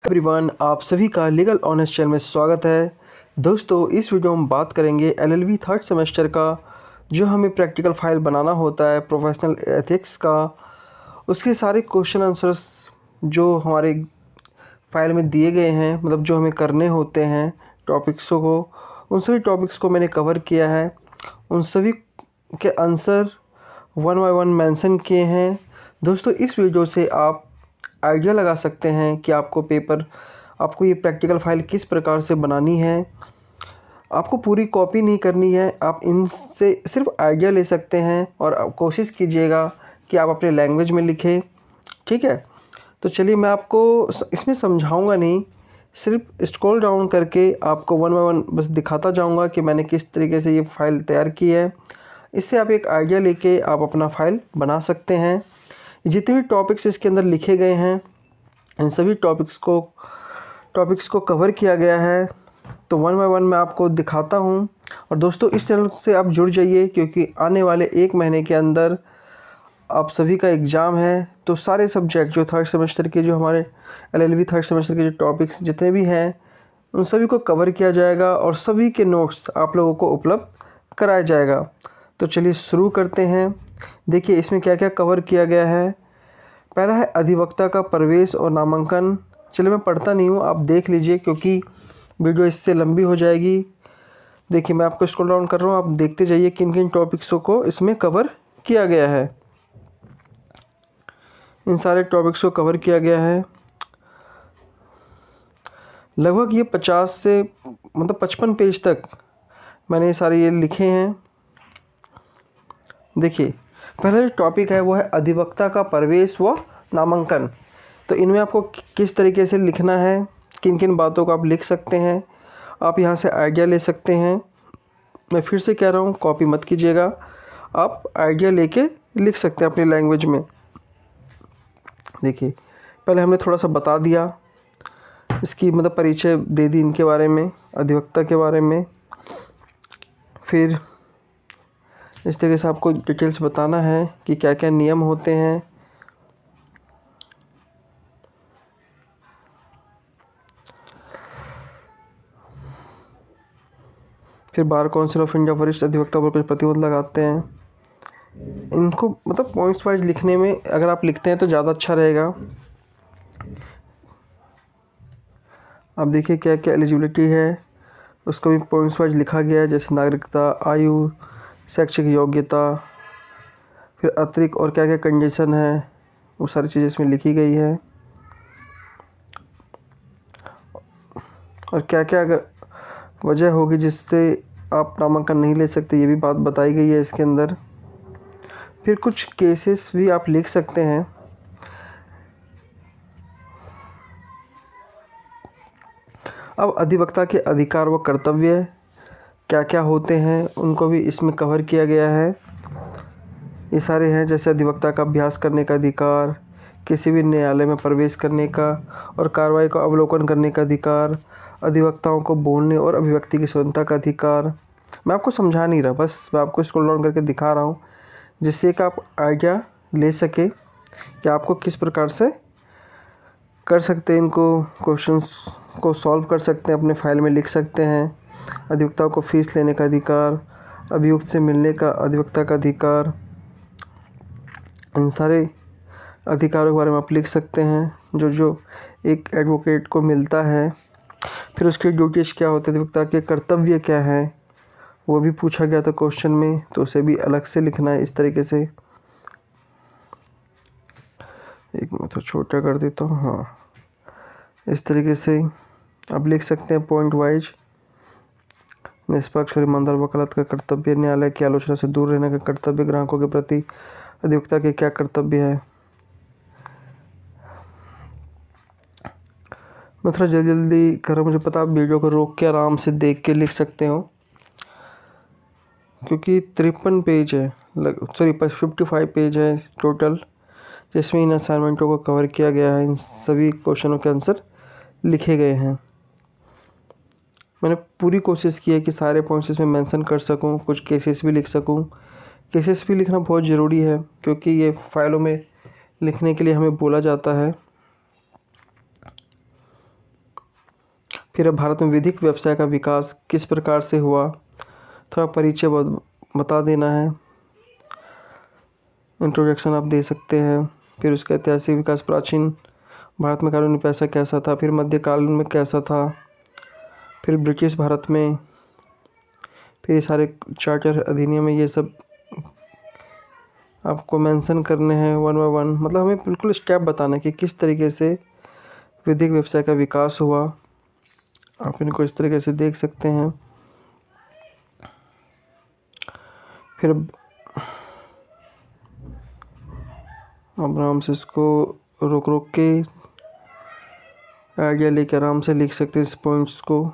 Everyone, आप सभी का लीगल ऑनेस्ट चैनल में स्वागत है। दोस्तों, इस वीडियो में बात करेंगे एलएलबी थर्ड सेमेस्टर का जो हमें प्रैक्टिकल फाइल बनाना होता है प्रोफेशनल एथिक्स का। उसके सारे क्वेश्चन आंसर्स जो हमारे फाइल में दिए गए हैं, मतलब जो हमें करने होते हैं टॉपिक्सों को, उन सभी टॉपिक्स को मैंने कवर किया है। उन सभी के answer one by one mention किए हैं। दोस्तों, इस वीडियो से आप आइडिया लगा सकते हैं कि आपको ये प्रैक्टिकल फाइल किस प्रकार से बनानी है। आपको पूरी कॉपी नहीं करनी है, आप इनसे सिर्फ आइडिया ले सकते हैं और आप कोशिश कीजिएगा कि आप अपने लैंग्वेज में लिखें। ठीक है, तो चलिए मैं आपको इसमें समझाऊंगा नहीं, सिर्फ स्क्रॉल डाउन करके आपको वन बाय वन बस दिखाता जाऊंगा कि मैंने किस तरीके से ये फ़ाइल तैयार की है। इससे आप एक आइडिया लेके आप अपना फ़ाइल बना सकते हैं। जितने भी टॉपिक्स इसके अंदर लिखे गए हैं, इन सभी टॉपिक्स को कवर किया गया है। तो वन बाय वन मैं आपको दिखाता हूं। और दोस्तों, इस चैनल से आप जुड़ जाइए क्योंकि आने वाले 1 महीने के अंदर आप सभी का एग्ज़ाम है। तो सारे सब्जेक्ट जो थर्ड सेमेस्टर के, जो हमारे एलएलबी थर्ड सेमेस्टर के जो टॉपिक्स जितने भी हैं, उन सभी को कवर किया जाएगा और सभी के नोट्स आप लोगों को उपलब्ध कराया जाएगा। तो चलिए शुरू करते हैं। देखिए इसमें क्या क्या कवर किया गया है। पहला है अधिवक्ता का प्रवेश और नामांकन। चलिए मैं पढ़ता नहीं हूँ, आप देख लीजिए क्योंकि वीडियो इससे लंबी हो जाएगी। देखिए मैं आपको स्क्रॉल डाउन कर रहा हूँ, आप देखते जाइए किन किन टॉपिक्सों को इसमें कवर किया गया है। इन सारे टॉपिक्स को कवर किया गया है। लगभग ये 50 से 55 पेज तक मैंने ये सारे लिखे हैं। देखिए पहला जो टॉपिक है वो है अधिवक्ता का प्रवेश व नामांकन। तो इनमें आपको किस तरीके से लिखना है, किन किन बातों को आप लिख सकते हैं, आप यहाँ से आइडिया ले सकते हैं। मैं फिर से कह रहा हूँ, कॉपी मत कीजिएगा, आप आइडिया लेके लिख सकते हैं अपनी लैंग्वेज में। देखिए पहले हमने थोड़ा सा बता दिया, इसकी परिचय दे दी इनके बारे में, अधिवक्ता के बारे में। फिर इस तरीके से आपको डिटेल्स बताना है कि क्या क्या नियम होते हैं। फिर बार काउंसिल ऑफ इंडिया वरिष्ठ अधिवक्ता पर कुछ प्रतिबंध लगाते हैं। इनको पॉइंट्स वाइज लिखने में अगर आप लिखते हैं तो ज़्यादा अच्छा रहेगा। अब देखिए क्या क्या एलिजिबिलिटी है, उसको भी पॉइंट्स वाइज लिखा गया है, जैसे नागरिकता, आयु, शैक्षिक योग्यता, फिर अतिरिक्त और क्या क्या कंडीशन है, वो सारी चीज़ें इसमें लिखी गई है। और क्या क्या अगर वजह होगी जिससे आप नामांकन नहीं ले सकते, ये भी बात बताई गई है इसके अंदर। फिर कुछ केसेस भी आप लिख सकते हैं। अब अधिवक्ता के अधिकार व कर्तव्य क्या क्या होते हैं, उनको भी इसमें कवर किया गया है। ये सारे हैं, जैसे अधिवक्ता का अभ्यास करने का अधिकार, किसी भी न्यायालय में प्रवेश करने का और कार्रवाई का अवलोकन करने का अधिकार, अधिवक्ताओं को बोलने और अभिव्यक्ति की स्वतंत्रता का अधिकार। मैं आपको समझा नहीं रहा, बस मैं आपको स्क्रॉल डाउन करके दिखा रहा हूँ, जिससे कि आप आइडिया ले सके कि आपको किस प्रकार से कर सकते हैं, इनको क्वेश्चंस को सॉल्व कर सकते हैं, अपने फाइल में लिख सकते हैं। अधिवक्ताओं को फीस लेने का अधिकार, अभियुक्त से मिलने का अधिवक्ता का अधिकार, इन सारे अधिकारों के बारे में आप लिख सकते हैं जो एक एडवोकेट को मिलता है। फिर उसकी ड्यूटीज क्या होती है, अधिवक्ता के कर्तव्य क्या है, वो भी पूछा गया था क्वेश्चन में, तो उसे भी अलग से लिखना है इस तरीके से। एक मैं तो छोटा कर देता हूँ, हाँ, इस तरीके से आप लिख सकते हैं पॉइंट वाइज। निष्पक्ष और ईमानदार वकालत का कर्तव्य, न्यायालय की आलोचना से दूर रहने का कर्तव्य, ग्राहकों के प्रति अधिवक्ता के क्या कर्तव्य है। मैं थोड़ा जल्दी कर रहा हूँ, मुझे पता, आप वीडियो को रोक के आराम से देख के लिख सकते हो क्योंकि 53 पेज है, 55 पेज है टोटल, जिसमें इन असाइनमेंटों को कवर किया गया है। इन सभी क्वेश्चनों के आंसर लिखे गए हैं। मैंने पूरी कोशिश की है कि सारे पॉइंट्स इसमें मेंशन कर सकूं, कुछ केसेस भी लिख सकूं। केसेस भी लिखना बहुत ज़रूरी है क्योंकि ये फाइलों में लिखने के लिए हमें बोला जाता है। फिर अब भारत में विधिक व्यवसाय का विकास किस प्रकार से हुआ, थोड़ा परिचय बता देना है, इंट्रोडक्शन आप दे सकते हैं। फिर उसका ऐतिहासिक विकास, प्राचीन भारत में कानूनी पैसा कैसा था, फिर मध्यकाल में कैसा था, फिर ब्रिटिश भारत में, फिर ये सारे चार्टर अधिनियम में, ये सब आपको मेंशन करने हैं वन बाय वन। मतलब हमें बिल्कुल स्टेप बताना है कि किस तरीके से विधिक व्यवसाय का विकास हुआ। आप इनको इस तरीके से देख सकते हैं। फिर आराम से इसको रोक रोक के आइडिया लेके आराम से लिख सकते हैं इस पॉइंट्स को।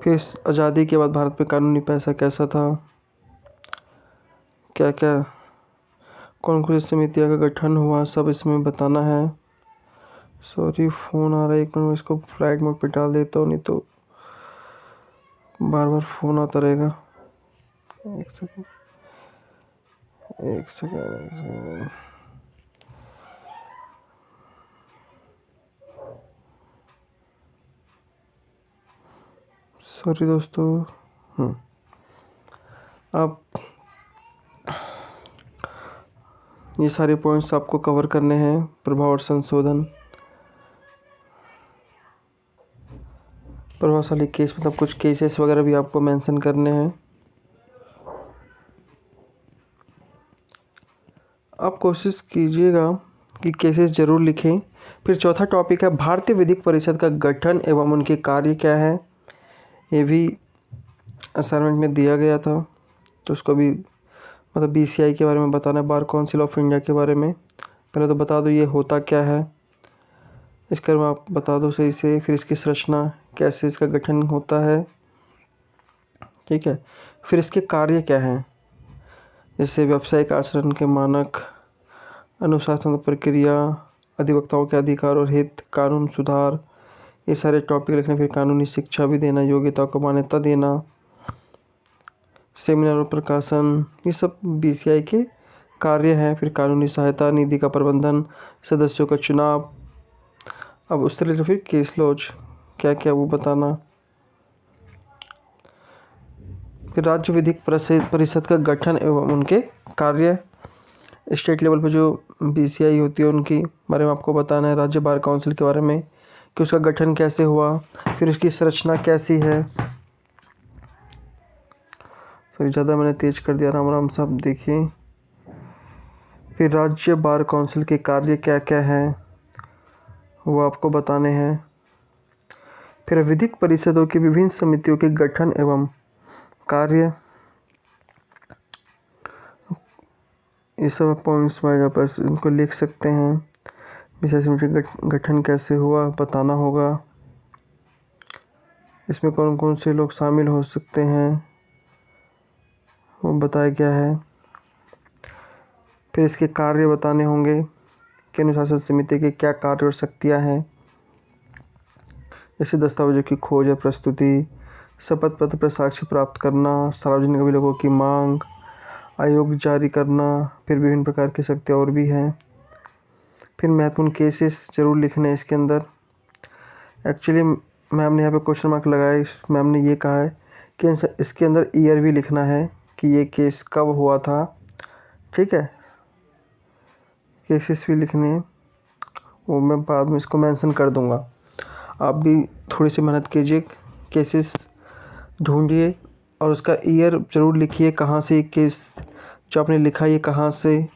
फिर इस आज़ादी के बाद भारत में कानूनी पैसा कैसा था, क्या क्या कौन कौन सी समितियों का गठन हुआ, सब इसमें बताना है। सॉरी फ़ोन आ रहा है, एक मिनट में इसको फ्लाइट मोड पे डाल देता हूँ, नहीं तो बार बार फ़ोन आता रहेगा। एक सेकंड। सॉरी दोस्तों। अब ये सारे पॉइंट्स आपको कवर करने हैं। प्रभाव और संशोधन, प्रभावशाली केस, मतलब कुछ केसेस वगैरह भी आपको मेंशन करने हैं। आप कोशिश कीजिएगा कि केसेस ज़रूर लिखें। फिर चौथा टॉपिक है भारतीय विधिक परिषद का गठन एवं उनके कार्य क्या है। ये भी असाइनमेंट में दिया गया था, तो उसको भी मतलब बीसीआई के बारे में बताना है, बार काउंसिल ऑफ इंडिया के बारे में। पहले तो बता दो ये होता क्या है, इसके बारे में आप बता दो सही से। फिर इसकी संरचना, कैसे इसका गठन होता है, ठीक है। फिर इसके कार्य क्या हैं, जैसे व्यावसायिक आचरण के मानक, अनुशासन प्रक्रिया, अधिवक्ताओं के अधिकार और हित, कानून सुधार, ये सारे टॉपिक लिखने। फिर कानूनी शिक्षा भी देना, योग्यता को मान्यता देना, सेमिनार और प्रकाशन, ये सब बीसीआई के कार्य हैं। फिर कानूनी सहायता, निधि का प्रबंधन, सदस्यों का चुनाव। अब उससे रिलेटेड फिर केस लॉज क्या क्या वो बताना। फिर राज्य विधिक परिषद का गठन एवं उनके कार्य, स्टेट लेवल पे जो बीसीआई होती है उनकी बारे में आपको बताना है। राज्य बार काउंसिल के बारे में कि उसका गठन कैसे हुआ, फिर उसकी संरचना कैसी है। फिर ज़्यादा मैंने तेज कर दिया, राम राम साहब देखिए। फिर राज्य बार काउंसिल के कार्य क्या क्या हैं वो आपको बताने हैं। फिर विधिक परिषदों की विभिन्न समितियों के गठन एवं कार्य, ये सब पॉइंट्स में आप इनको लिख सकते हैं। विशेष समिति गठन कैसे हुआ बताना होगा, इसमें कौन कौन से लोग शामिल हो सकते हैं वो बताया गया है। फिर इसके कार्य बताने होंगे कि अनुशासन समिति के क्या कार्य और शक्तियाँ हैं, जैसे दस्तावेजों की खोज या प्रस्तुति, शपथ पत्र पर साक्ष्य प्राप्त करना, सार्वजनिक अभिलेखों की मांग, आयोग जारी करना। फिर विभिन्न प्रकार की शक्तियाँ और भी हैं। फिर महत्वपूर्ण केसेस ज़रूर लिखने हैं इसके अंदर। एक्चुअली मैम ने यहाँ पे क्वेश्चन मार्क लगाया, मैम ने ये कहा है कि इसके अंदर ईयर भी लिखना है कि ये केस कब हुआ था, ठीक है। केसेस भी लिखने हैं, वो मैं बाद में इसको मेंशन कर दूँगा। आप भी थोड़ी सी मेहनत कीजिए, केसेस ढूंढिए और उसका ईयर ज़रूर लिखिए, कहाँ से केस जो आपने लिखा है ये कहाँ से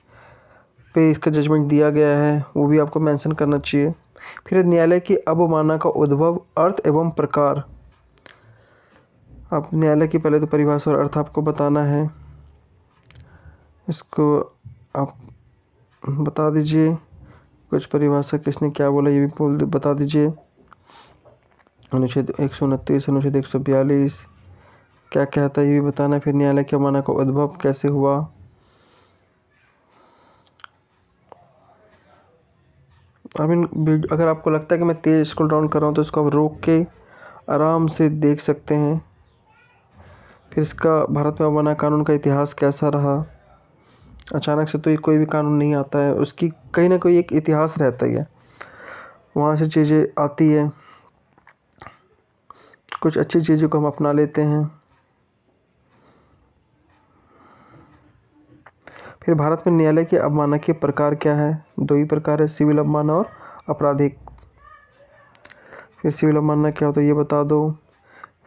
पे इसका जजमेंट दिया गया है, वो भी आपको मेंशन करना चाहिए। फिर न्यायालय की अवमानना का उद्भव, अर्थ एवं प्रकार। आप न्यायालय की पहले तो परिभाषा और अर्थ आपको बताना है, इसको आप बता दीजिए। कुछ परिभाषा किसने क्या बोला ये भी बता दीजिए। अनुच्छेद 129, अनुच्छेद 142 क्या कहता है ये भी बताना है। फिर न्यायालय की अवमानना का उद्भव कैसे हुआ। अगर आपको लगता है कि मैं तेज़ स्क्रॉल डाउन कर रहा हूँ तो इसको आप रोक के आराम से देख सकते हैं। फिर इसका भारत में अवमानना कानून का इतिहास कैसा रहा। अचानक से तो ये कोई भी कानून नहीं आता है, उसकी कहीं ना कोई एक इतिहास रहता ही है। वहाँ से चीज़ें आती है, कुछ अच्छी चीज़ों को हम अपना लेते हैं। फिर भारत में न्यायालय की अवमानना के प्रकार क्या है? 2 ही प्रकार है, सिविल अवमानना और आपराधिक। फिर सिविल अवमानना क्या होता है ये बता दो,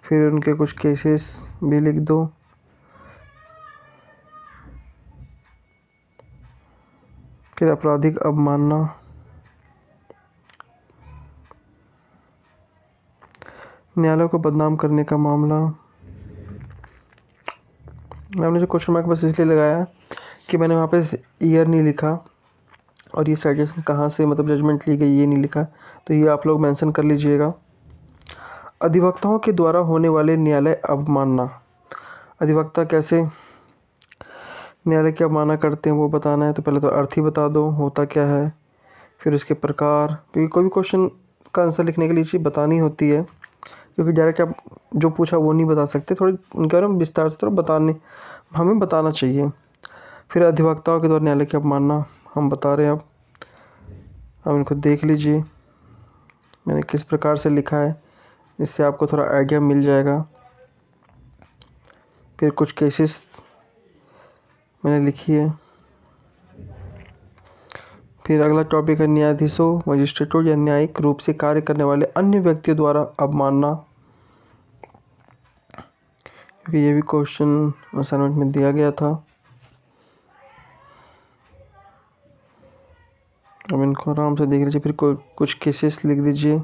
फिर उनके कुछ केसेस भी लिख दो। फिर आपराधिक अवमानना, न्यायालय को बदनाम करने का मामला। मैंने जो क्वेश्चन मार्क बस इसलिए लगाया कि मैंने वहाँ पे ईयर नहीं लिखा और ये साइटेशन कहाँ से मतलब जजमेंट ली गई ये नहीं लिखा, तो ये आप लोग मेंशन कर लीजिएगा। अधिवक्ताओं के द्वारा होने वाले न्यायालय अवमानना, अधिवक्ता कैसे न्यायालय की अवमानना करते हैं वो बताना है। तो पहले तो अर्थ ही बता दो होता क्या है, फिर उसके प्रकार, क्योंकि कोई भी क्वेश्चन का आंसर लिखने के लिए चीज़ बतानी होती है, क्योंकि डायरेक्ट आप जो पूछा वो नहीं बता सकते, थोड़ी उनके बारे में विस्तार से थोड़ा हमें बताना चाहिए। फिर अधिवक्ताओं के द्वारा न्यायालय की अवमानना हम बता रहे हैं। अब इनको देख लीजिए मैंने किस प्रकार से लिखा है, इससे आपको थोड़ा आइडिया मिल जाएगा। फिर कुछ केसेस मैंने लिखी है। फिर अगला टॉपिक है न्यायाधीशों, मजिस्ट्रेटों या न्यायिक रूप से कार्य करने वाले अन्य व्यक्तियों द्वारा अवमानना, क्योंकि ये भी क्वेश्चन असाइनमेंट में दिया गया था। अब इनको आराम से देख लीजिए। फिर कुछ केसेस लिख दीजिए।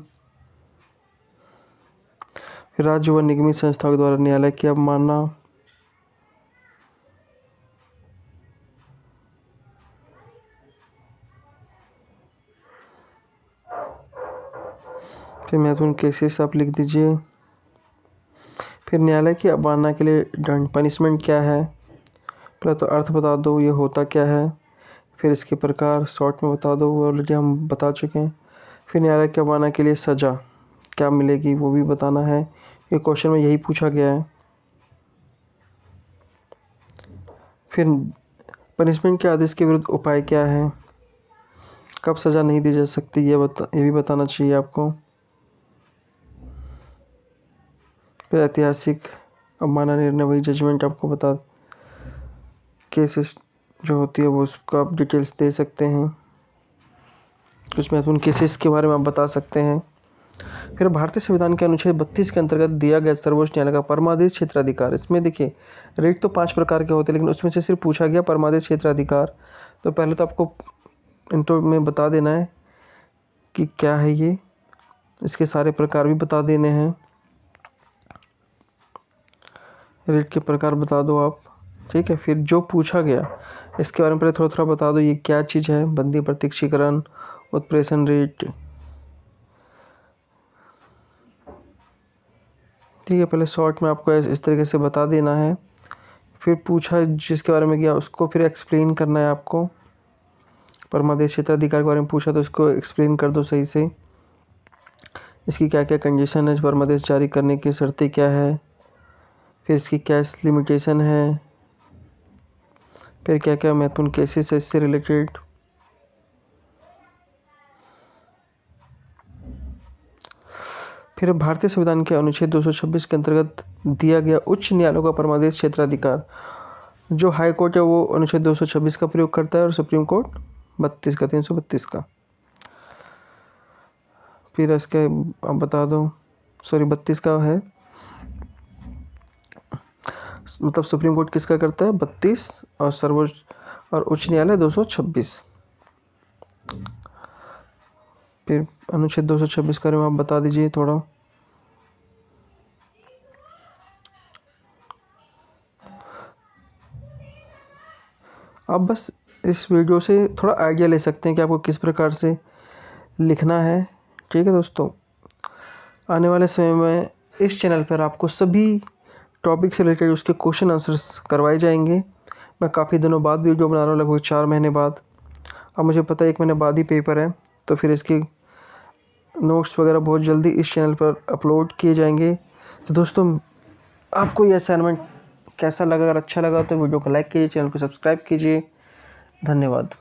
फिर राज्य व निगमित संस्थाओं द्वारा न्यायालय की अवमानना, फिर महत्वपूर्ण केसेस आप लिख दीजिए। फिर न्यायालय की अवमानना के लिए दंड पनिशमेंट क्या है, पहले तो अर्थ बता दो ये होता क्या है, फिर इसके प्रकार शॉर्ट में बता दो, वो ऑलरेडी हम बता चुके हैं। फिर न्यायालय की अवमानना के लिए सज़ा क्या मिलेगी वो भी बताना है, ये क्वेश्चन में यही पूछा गया है। फिर पनिशमेंट के आदेश के विरुद्ध उपाय क्या है, कब सज़ा नहीं दी जा सकती ये भी बताना चाहिए आपको। फिर ऐतिहासिक अवमानना निर्णय, वही जजमेंट आपको बता, केसेस जो होती है वो उसका आप डिटेल्स दे सकते हैं, कुछ महत्वपूर्ण केसेस के बारे में आप बता सकते हैं। फिर भारतीय संविधान के अनुच्छेद 32 के अंतर्गत दिया गया सर्वोच्च न्यायालय का परमादेश क्षेत्राधिकार, इसमें देखिए रेट तो 5 प्रकार के होते हैं, लेकिन उसमें से सिर्फ पूछा गया परमादेश क्षेत्राधिकार। तो पहले तो आपको इंट्रो में बता देना है कि क्या है ये, इसके सारे प्रकार भी बता देने हैं, रेट के प्रकार बता दो आप, ठीक है। फिर जो पूछा गया इसके बारे में पहले थोड़ा थोड़ा बता दो, ये क्या चीज़ है, बंदी प्रत्यक्षीकरण, उत्प्रेषण रेट, ठीक है। पहले शॉर्ट में आपको इस तरीके से बता देना है। फिर पूछा जिसके बारे में गया उसको फिर एक्सप्लेन करना है आपको, परमादेश क्षेत्राधिकार के बारे में पूछा तो इसको एक्सप्लेन कर दो सही से, इसकी क्या क्या कंडीशन है, परमादेश जारी करने की शर्तें क्या है, फिर इसकी क्या लिमिटेशन है, फिर क्या क्या महत्वपूर्ण केसेस है इससे रिलेटेड। फिर भारतीय संविधान के अनुच्छेद 226 के अंतर्गत दिया गया उच्च न्यायालयों का परमादेश क्षेत्राधिकार, जो हाई कोर्ट है वो अनुच्छेद 226 का प्रयोग करता है और सुप्रीम कोर्ट 332 का। फिर इसके आप बता दो, सॉरी 32 का है, मतलब सुप्रीम कोर्ट किसका करता है 32 और सर्वोच्च और उच्च न्यायालय 226। फिर अनुच्छेद 226 के बारे में आप बता दीजिए थोड़ा। आप बस इस वीडियो से थोड़ा आइडिया ले सकते हैं कि आपको किस प्रकार से लिखना है, ठीक है दोस्तों। आने वाले समय में इस चैनल पर आपको सभी टॉपिक से रिलेटेड उसके क्वेश्चन आंसर्स करवाए जाएंगे। मैं काफ़ी दिनों बाद वीडियो बना रहा हूँ, लगभग 4 महीने बाद। अब मुझे पता है 1 महीने बाद ही पेपर है, तो फिर इसकी नोट्स वगैरह बहुत जल्दी इस चैनल पर अपलोड किए जाएंगे। तो दोस्तों आपको ये असाइनमेंट कैसा लगा, अगर अच्छा लगा तो वीडियो को लाइक कीजिए, चैनल को सब्सक्राइब कीजिए। धन्यवाद।